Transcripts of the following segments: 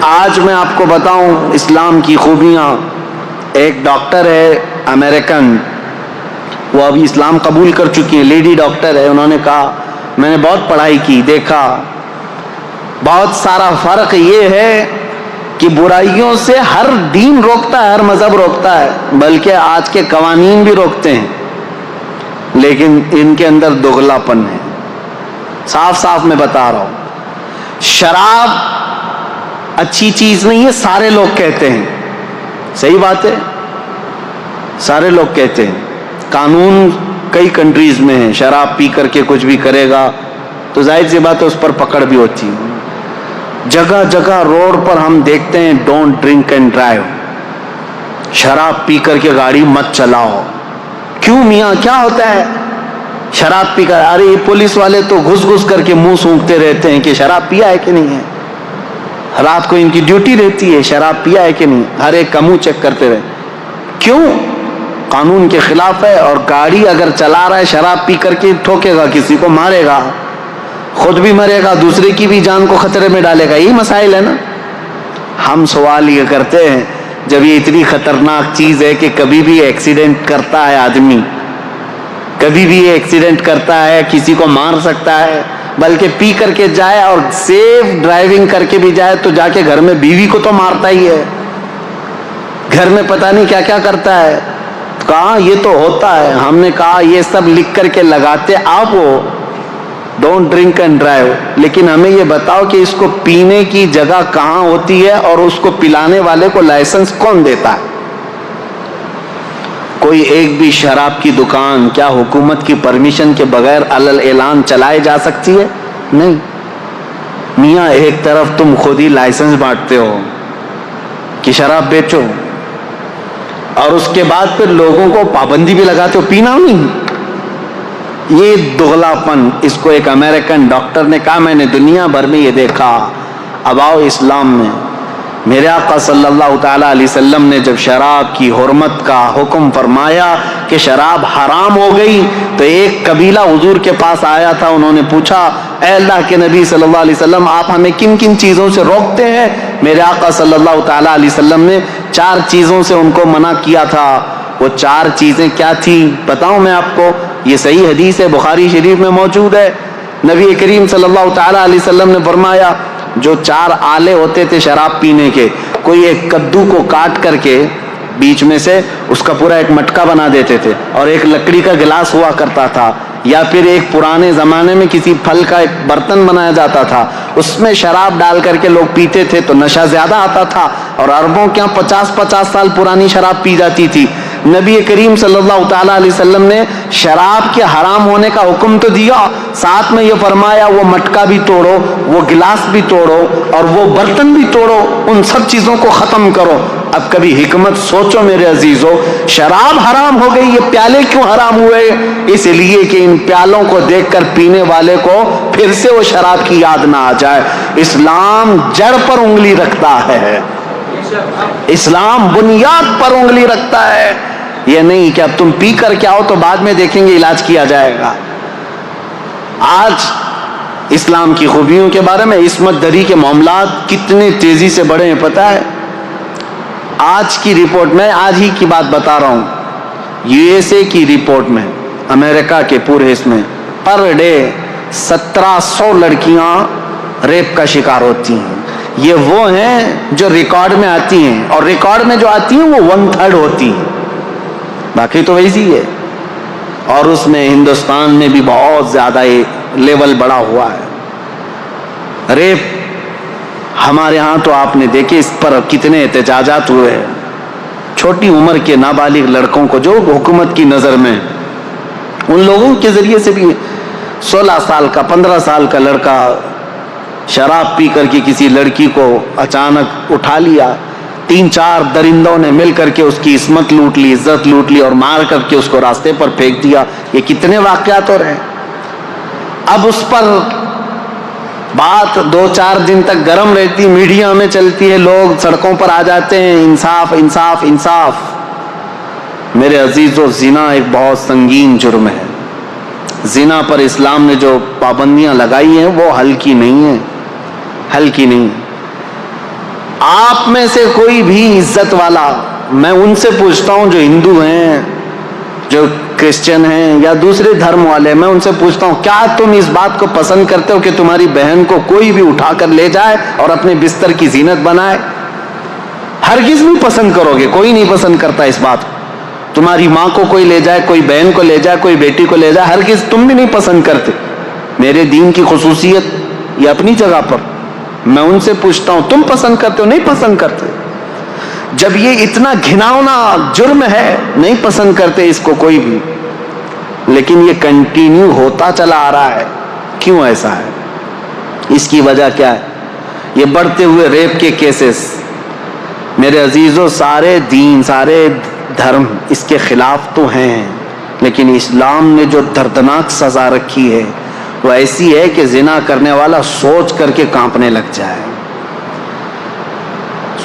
آج میں آپ کو بتاؤں اسلام کی خوبیاں. ایک ڈاکٹر ہے امریکن, وہ ابھی اسلام قبول کر چکی ہیں, لیڈی ڈاکٹر ہے. انہوں نے کہا میں نے بہت پڑھائی کی, دیکھا بہت سارا فرق یہ ہے کہ برائیوں سے ہر دین روکتا ہے, ہر مذہب روکتا ہے, بلکہ آج کے قوانین بھی روکتے ہیں, لیکن ان کے اندر دگلا پن ہے. صاف صاف میں بتا رہا ہوں, شراب اچھی چیز نہیں ہے, سارے لوگ کہتے ہیں, صحیح بات ہے, سارے لوگ کہتے ہیں. قانون کئی کنٹریز میں ہے, شراب پی کر کے کچھ بھی کرے گا تو ظاہر سی بات ہے اس پر پکڑ بھی ہوتی ہے. جگہ جگہ روڈ پر ہم دیکھتے ہیں ڈونٹ ڈرنک اینڈ ڈرائیو, شراب پی کر کے گاڑی مت چلاؤ. کیوں میاں, کیا ہوتا ہے شراب پی کر؟ ارے یہ پولیس والے تو گھس گھس کر کے منہ سونکھتے رہتے ہیں کہ شراب پیا ہے کہ نہیں ہے. رات کو ان کی ڈیوٹی رہتی ہے شراب پیا ہے کہ نہیں, ہر ایک کا منہ چیک کرتے رہے. کیوں؟ قانون کے خلاف ہے. اور گاڑی اگر چلا رہا ہے شراب پی کر کے, ٹھوکے گا, کسی کو مارے گا, خود بھی مرے گا, دوسرے کی بھی جان کو خطرے میں ڈالے گا. یہی مسائل ہے نا. ہم سوال یہ کرتے ہیں جب یہ اتنی خطرناک چیز ہے کہ کبھی بھی ایکسیڈنٹ کرتا ہے آدمی, کبھی بھی ایکسیڈنٹ کرتا ہے, کسی کو مار سکتا ہے, بلکہ پی کر کے جائے اور سیف ڈرائیونگ کر کے بھی جائے تو جا کے گھر میں بیوی کو تو مارتا ہی ہے, گھر میں پتہ نہیں کیا کیا کرتا ہے. کہا یہ تو ہوتا ہے. ہم نے کہا یہ سب لکھ کر کے لگاتے آپ ہو ڈونٹ ڈرنک اینڈ ڈرائیو, لیکن ہمیں یہ بتاؤ کہ اس کو پینے کی جگہ کہاں ہوتی ہے اور اس کو پلانے والے کو لائسنس کون دیتا ہے؟ کوئی ایک بھی شراب کی دکان کیا حکومت کی پرمیشن کے بغیر علل اعلان چلائی جا سکتی ہے؟ نہیں. میاں ایک طرف تم خود ہی لائسنس بانٹتے ہو کہ شراب بیچو, اور اس کے بعد پھر لوگوں کو پابندی بھی لگاتے ہو پینا نہیں. یہ دگلا پن, اس کو ایک امریکن ڈاکٹر نے کہا میں نے دنیا بھر میں یہ دیکھا. اب آؤ اسلام میں. میرے آقا صلی اللہ تعالیٰ علیہ وسلم نے جب شراب کی حرمت کا حکم فرمایا کہ شراب حرام ہو گئی, تو ایک قبیلہ حضور کے پاس آیا تھا. انہوں نے پوچھا اے اللہ کے نبی صلی اللہ علیہ وسلم, آپ ہمیں کن کن چیزوں سے روکتے ہیں؟ میرے آقا صلی اللہ تعالیٰ علیہ وسلم نے 4 چیزوں سے ان کو منع کیا تھا. وہ 4 چیزیں کیا تھیں بتاؤں میں آپ کو؟ یہ صحیح حدیث ہے, بخاری شریف میں موجود ہے. نبی کریم صلی اللہ تعالیٰ علیہ وسلم نے فرمایا جو 4 آلے ہوتے تھے شراب پینے کے, کوئی ایک کدو کو کاٹ کر کے بیچ میں سے اس کا پورا ایک مٹکا بنا دیتے تھے, اور ایک لکڑی کا گلاس ہوا کرتا تھا, یا پھر ایک پرانے زمانے میں کسی پھل کا ایک برتن بنایا جاتا تھا, اس میں شراب ڈال کر کے لوگ پیتے تھے تو نشہ زیادہ آتا تھا, اور عربوں کے یہاں 50-50 سال پرانی شراب پی جاتی تھی. نبی کریم صلی اللہ تعالیٰ علیہ وسلم نے شراب کے حرام ہونے کا حکم تو دیا, ساتھ میں یہ فرمایا وہ مٹکا بھی توڑو, وہ گلاس بھی توڑو, اور وہ برتن بھی توڑو, ان سب چیزوں کو ختم کرو. اب کبھی حکمت سوچو میرے عزیزو, شراب حرام ہو گئی, یہ پیالے کیوں حرام ہوئے؟ اس لیے کہ ان پیالوں کو دیکھ کر پینے والے کو پھر سے وہ شراب کی یاد نہ آ جائے. اسلام جڑ پر انگلی رکھتا ہے, اسلام بنیاد پر انگلی رکھتا ہے. یہ نہیں کہ اب تم پی کر کے آؤ تو بعد میں دیکھیں گے علاج کیا جائے گا. آج اسلام کی خوبیوں کے بارے میں, عصمت دری کے معاملات کتنے تیزی سے بڑھے ہیں پتہ ہے. آج کی رپورٹ میں آج ہی کی بات بتا رہا ہوں, یو ایس اے کی رپورٹ میں, امریکہ کے پورے اس میں پر ڈے 1700 لڑکیاں ریپ کا شکار ہوتی ہیں. یہ وہ ہیں جو ریکارڈ میں آتی ہیں, اور ریکارڈ میں جو آتی ہیں وہ 1/3 ہوتی ہیں, باقی تو ویسی ہے. اور اس میں ہندوستان میں بھی بہت زیادہ لیول بڑا ہوا ہے. ریپ ہمارے ہاں تو آپ نے دیکھے اس پر کتنے احتجاجات ہوئے ہیں. چھوٹی عمر کے نابالغ لڑکوں کو جو حکومت کی نظر میں, ان لوگوں کے ذریعے سے بھی 16 سال کا 15 سال کا لڑکا شراب پی کر کے کسی لڑکی کو اچانک اٹھا لیا, 3-4 درندوں نے مل کر کے اس کی عصمت لوٹ لی, عزت لوٹ لی, اور مار کر کے اس کو راستے پر پھینک دیا. یہ کتنے واقعات ہو رہے ہیں. اب اس پر بات 2-4 دن تک گرم رہتی, میڈیا میں چلتی ہے, لوگ سڑکوں پر آ جاتے ہیں, انصاف انصاف انصاف. میرے عزیزو, زنا ایک بہت سنگین جرم ہے. زنا پر اسلام نے جو پابندیاں لگائی ہیں وہ ہلکی نہیں ہیں, ہلکی نہیں. آپ میں سے کوئی بھی عزت والا، میں ان سے پوچھتا ہوں جو ہندو ہیں، جو کرسچن ہیں یا دوسرے دھرم والے، میں ان سے پوچھتا ہوں کیا تم اس بات کو پسند کرتے ہو کہ تمہاری بہن کو کوئی بھی اٹھا کر لے جائے اور اپنے بستر کی زینت بنائے؟ ہرگز نہیں پسند کرو گے، کوئی نہیں پسند کرتا اس بات کو. تمہاری ماں کو کوئی لے جائے، کوئی بہن کو لے جائے، کوئی بیٹی کو لے جائے، ہرگز تم بھی نہیں پسند کرتے. میرے دین کی خصوصیت یہ اپنی جگہ پر، میں ان سے پوچھتا ہوں تم پسند کرتے ہو؟ نہیں پسند کرتے. جب یہ اتنا گھناؤنا جرم ہے، نہیں پسند کرتے اس کو کوئی بھی، لیکن یہ کنٹینیو ہوتا چلا آ رہا ہے. کیوں ایسا ہے؟ اس کی وجہ کیا ہے؟ یہ بڑھتے ہوئے ریپ کے کیسز. میرے عزیزوں، سارے دین، سارے دھرم اس کے خلاف تو ہیں، لیکن اسلام نے جو دردناک سزا رکھی ہے وہ ایسی ہے کہ زنا کرنے والا سوچ کر کے کانپنے لگ جائے.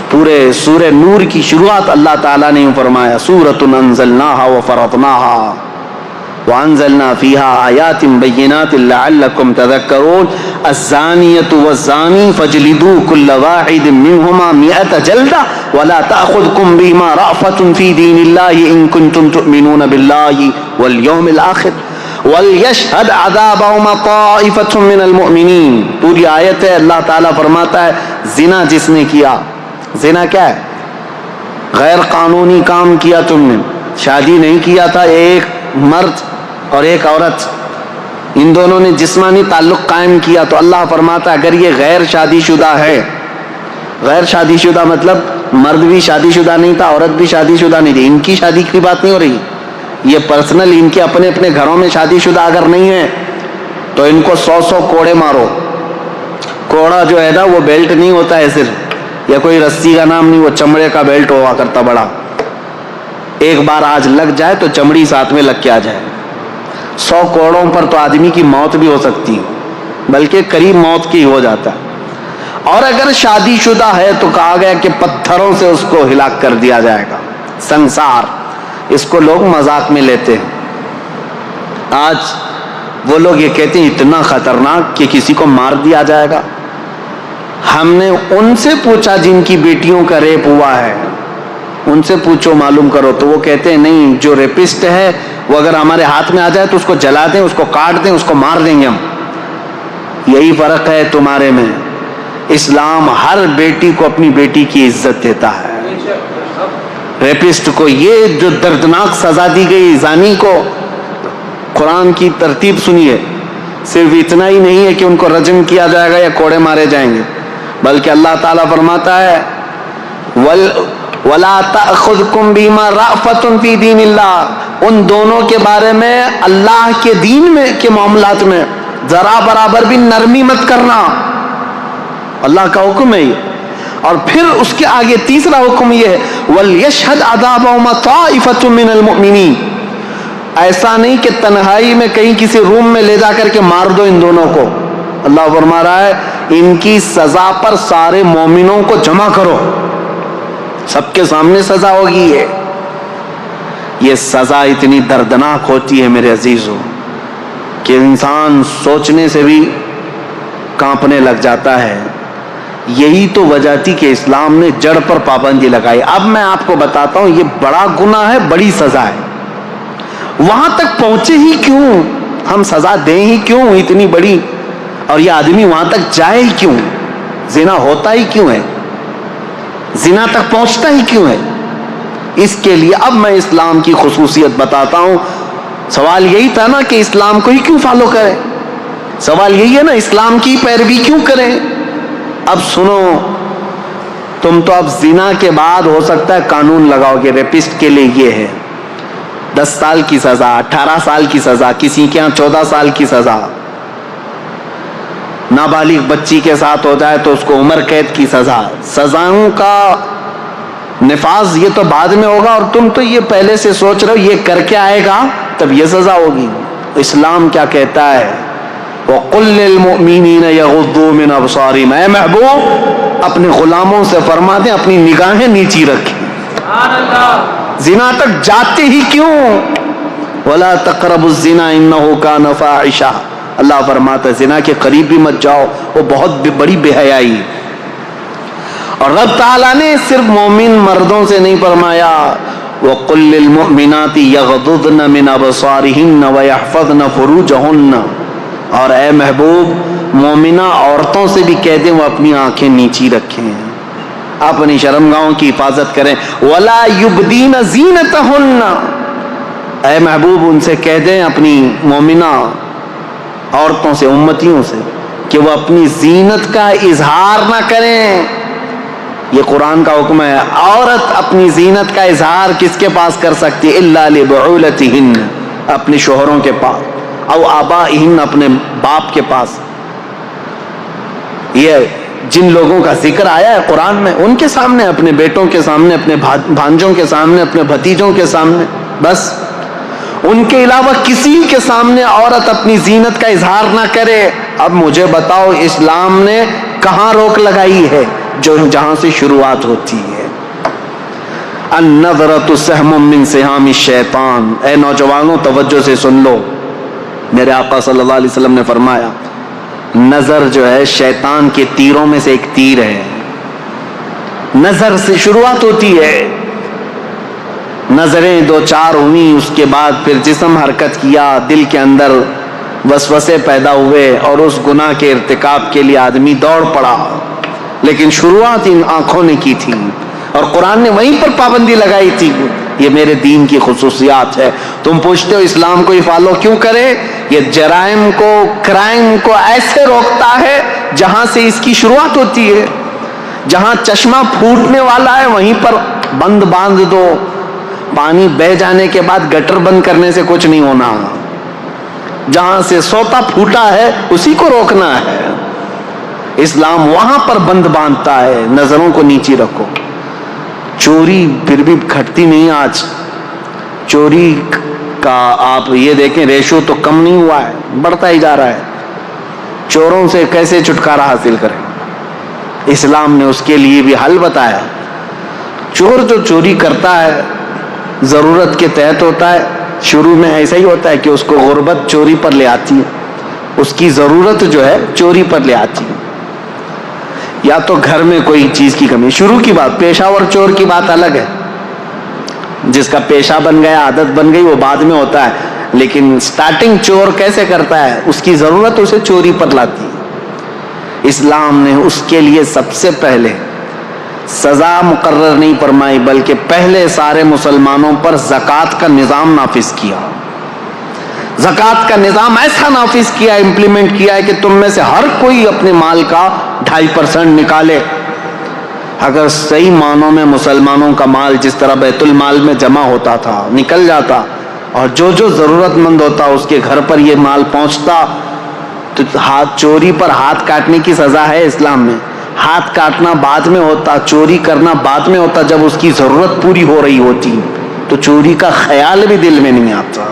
پورے سورہ نور کی شروعات اللہ تعالیٰ نے فرمایا سورۃ انزلناها وفرضناها وانزلنا فيها آیات بینات لعلکم تذکرون الزانیة والزانی فاجلدوا كل واحد منهما 100 جلدة ولا تأخذكم بهما رأفة في دین اللہ ان کنتم تؤمنون باللہ والیوم الآخر وَلْيَشْهَدْ عَذَابَهُمَا طَائِفَةٌ مِّنَ الْمُؤْمِنِينَ. پوری آیت ہے، اللہ تعالیٰ فرماتا ہے زنا جس نے کیا، زنا کیا ہے؟ غیر قانونی کام کیا تم نے، شادی نہیں کیا تھا ایک مرد اور ایک عورت، ان دونوں نے جسمانی تعلق قائم کیا، تو اللہ فرماتا ہے اگر یہ غیر شادی شدہ ہے، غیر شادی شدہ مطلب مرد بھی شادی شدہ نہیں تھا، عورت بھی شادی شدہ نہیں تھی، ان کی شادی کی بات نہیں ہو رہی، یہ پرسنل ان کے اپنے اپنے گھروں میں شادی شدہ اگر نہیں ہے تو ان کو 100 کوڑے مارو. کوڑا جو ہے نا وہ بیلٹ نہیں ہوتا ہے صرف، یا کوئی رسی کا نام نہیں، وہ چمڑے کا بیلٹ ہوا کرتا بڑا، ایک بار آج لگ جائے تو چمڑی ساتھ میں لگ کے آ جائے. 100 کوڑوں پر تو آدمی کی موت بھی ہو سکتی ہے، بلکہ قریب موت کی ہو جاتا ہے. اور اگر شادی شدہ ہے تو کہا گیا کہ پتھروں سے اس کو ہلاک کر دیا جائے گا. سنسار، اس کو لوگ مذاق میں لیتے ہیں. آج وہ لوگ یہ کہتے ہیں اتنا خطرناک کہ کسی کو مار دیا جائے گا. ہم نے ان سے پوچھا جن کی بیٹیوں کا ریپ ہوا ہے، ان سے پوچھو معلوم کرو، تو وہ کہتے ہیں نہیں، جو ریپسٹ ہے وہ اگر ہمارے ہاتھ میں آ جائے تو اس کو جلا دیں، اس کو کاٹ دیں، اس کو مار دیں گے ہم. یہی فرق ہے تمہارے میں. اسلام ہر بیٹی کو اپنی بیٹی کی عزت دیتا ہے. ریپسٹ کو یہ جو دردناک سزا دی گئی، زانی کو، قرآن کی ترتیب سنیے، صرف اتنا ہی نہیں ہے کہ ان کو رجم کیا جائے گا یا کوڑے مارے جائیں گے، بلکہ اللہ تعالیٰ فرماتا ہے وَلَا تَأْخُذْكُمْ بِمَا رَأْفَةٌ فِي دِينِ اللَّهِ، ان دونوں کے بارے میں اللہ کے دین میں کے معاملات میں ذرا برابر بھی نرمی مت کرنا. اللہ کا حکم ہے یہ. اور پھر اس کے آگے تیسرا حکم یہ ہے وَلْيَشْهَدْ عَذَابَهُمَا طَائِفَةٌ مِّنَ الْمُؤْمِنِينَ. ایسا نہیں کہ تنہائی میں کہیں کسی روم میں لے جا کر کے مار دو ان دونوں کو. اللہ فرما رہا ہے ان کی سزا پر سارے مومنوں کو جمع کرو، سب کے سامنے سزا ہوگی. یہ سزا اتنی دردناک ہوتی ہے میرے عزیزوں کہ انسان سوچنے سے بھی کانپنے لگ جاتا ہے. یہی تو وجہ تھی کہ اسلام نے جڑ پر پابندی لگائی. اب میں آپ کو بتاتا ہوں یہ بڑا گناہ ہے، بڑی سزا ہے. وہاں تک پہنچے ہی کیوں؟ ہم سزا دیں ہی کیوں اتنی بڑی؟ اور یہ آدمی وہاں تک جائے ہی کیوں؟ زنا ہوتا ہی کیوں ہے؟ زنا تک پہنچتا ہی کیوں ہے؟ اس کے لیے اب میں اسلام کی خصوصیت بتاتا ہوں. سوال یہی تھا نا کہ اسلام کو ہی کیوں فالو کریں؟ سوال یہی ہے نا اسلام کی پیروی کیوں کریں؟ اب سنو، تم تو اب زنا کے بعد ہو سکتا ہے قانون لگاؤ گے ریپسٹ کے لیے یہ ہے 10 سال کی سزا، 18 سال کی سزا، کسی کے یہاں 14 سال کی سزا. نابالغ بچی کے ساتھ ہو جائے تو اس کو عمر قید کی سزا. سزاؤں کا نفاذ یہ تو بعد میں ہوگا، اور تم تو یہ پہلے سے سوچ رہے ہو یہ کر کے آئے گا تب یہ سزا ہوگی. اسلام کیا کہتا ہے؟ وَقُلْ لِلْمُؤْمِنِينَ يَغُضُّوا مِنْ أَبْصَارِهِمْ. اے محبوب اپنے غلاموں سے فرما دیں اپنی نگاہیں نیچی رکھیں. زنا تک جاتے ہی کیوں؟ وَلَا تَقْرَبُوا الزِّنَا إِنَّهُ كَانَ فَاحِشًا. اللہ فرماتا ہے زنا کے قریب بھی مت جاؤ، وہ بہت بڑی بے حیائی. اور رب تعالیٰ نے صرف مومن مردوں سے نہیں فرمایا وَقُلْ لِلْمُؤْمِنَاتِ يَغْضُضْنَ مِنْ أَبْصَارِهِنَّ وَيَحْفَظْنَ فُرُوجَهُنَّ، اور اے محبوب مومنہ عورتوں سے بھی کہہ دیں وہ اپنی آنکھیں نیچی رکھیں، اپنی شرمگاہوں کی حفاظت کریں. وَلَا يُبْدِينَ زِينَتَهُنَّ، اے محبوب ان سے کہہ دیں اپنی مومنہ عورتوں سے، امتیوں سے، کہ وہ اپنی زینت کا اظہار نہ کریں. یہ قرآن کا حکم ہے. عورت اپنی زینت کا اظہار کس کے پاس کر سکتی ہے؟ الا لبعولتہن، اپنے شوہروں کے پاس، او آبائہن، اپنے باپ کے پاس. یہ جن لوگوں کا ذکر آیا ہے قرآن میں ان کے سامنے، اپنے بیٹوں کے سامنے، اپنے بھانجوں کے سامنے، اپنے بھتیجوں کے سامنے، بس ان کے علاوہ کسی کے سامنے عورت اپنی زینت کا اظہار نہ کرے. اب مجھے بتاؤ اسلام نے کہاں روک لگائی ہے؟ جہاں سے شروعات ہوتی ہے. النظرۃ سہم من سہام الشیطان. اے نوجوانوں توجہ سے سن لو، میرے آقا صلی اللہ علیہ وسلم نے فرمایا نظر جو ہے شیطان کے تیروں میں سے ایک تیر ہے. نظر سے شروعات ہوتی ہے، نظریں دو چار ہوئی، اس کے بعد پھر جسم حرکت کیا، دل کے اندر وسوسے پیدا ہوئے اور اس گناہ کے ارتکاب کے لیے آدمی دوڑ پڑا. لیکن شروعات ان آنکھوں نے کی تھی اور قرآن نے وہیں پر پابندی لگائی تھی. یہ میرے دین کی خصوصیات ہے. تم پوچھتے ہو اسلام کو یہ فالو کیوں کرے؟ یہ جرائم کو، کرائم کو ایسے روکتا ہے جہاں سے اس کی شروعات ہوتی ہے. جہاں چشمہ پھوٹنے والا ہے وہیں پر بند باندھ دو. پانی بہ جانے کے بعد گٹر بند کرنے سے کچھ نہیں ہونا. جہاں سے سوتا پھوٹا ہے اسی کو روکنا ہے. اسلام وہاں پر بند باندھتا ہے. نظروں کو نیچی رکھو. چوری پھر بھی گھٹتی نہیں. آج چوری کا آپ یہ دیکھیں ریشو تو کم نہیں ہوا ہے، بڑھتا ہی جا رہا ہے. چوروں سے کیسے چھٹکارا حاصل کریں؟ اسلام نے اس کے لیے بھی حل بتایا. چور جو چوری کرتا ہے ضرورت کے تحت ہوتا ہے. شروع میں ایسا ہی ہوتا ہے کہ اس کو غربت چوری پر لے آتی ہے، اس کی ضرورت جو ہے چوری پر لے آتی ہے. یا تو گھر میں کوئی چیز کی کمی. شروع کی بات، پیشہ ور چور کی بات الگ ہے. جس کا پیشہ بن گیا، عادت بن گئی، وہ بعد میں ہوتا ہے. لیکن سٹارٹنگ چور کیسے کرتا ہے؟ اس کی ضرورت اسے چوری پر لاتی ہے. اسلام نے اس کے لیے سب سے پہلے سزا مقرر نہیں فرمائی، بلکہ پہلے سارے مسلمانوں پر زکوٰۃ کا نظام نافذ کیا. زکوٰۃ کا نظام ایسا نافذ کیا، امپلیمنٹ کیا ہے کہ تم میں سے ہر کوئی اپنے مال کا 2.5% نکالے. اگر صحیح معنوں میں مسلمانوں کا مال جس طرح بیت المال میں جمع ہوتا تھا نکل جاتا اور جو ضرورت مند ہوتا اس کے گھر پر یہ مال پہنچتا، تو چوری پر ہاتھ کاٹنے کی سزا ہے اسلام میں. ہاتھ کاٹنا بعد میں ہوتا، چوری کرنا بعد میں ہوتا. جب اس کی ضرورت پوری ہو رہی ہوتی تو چوری کا خیال بھی دل میں نہیں آتا.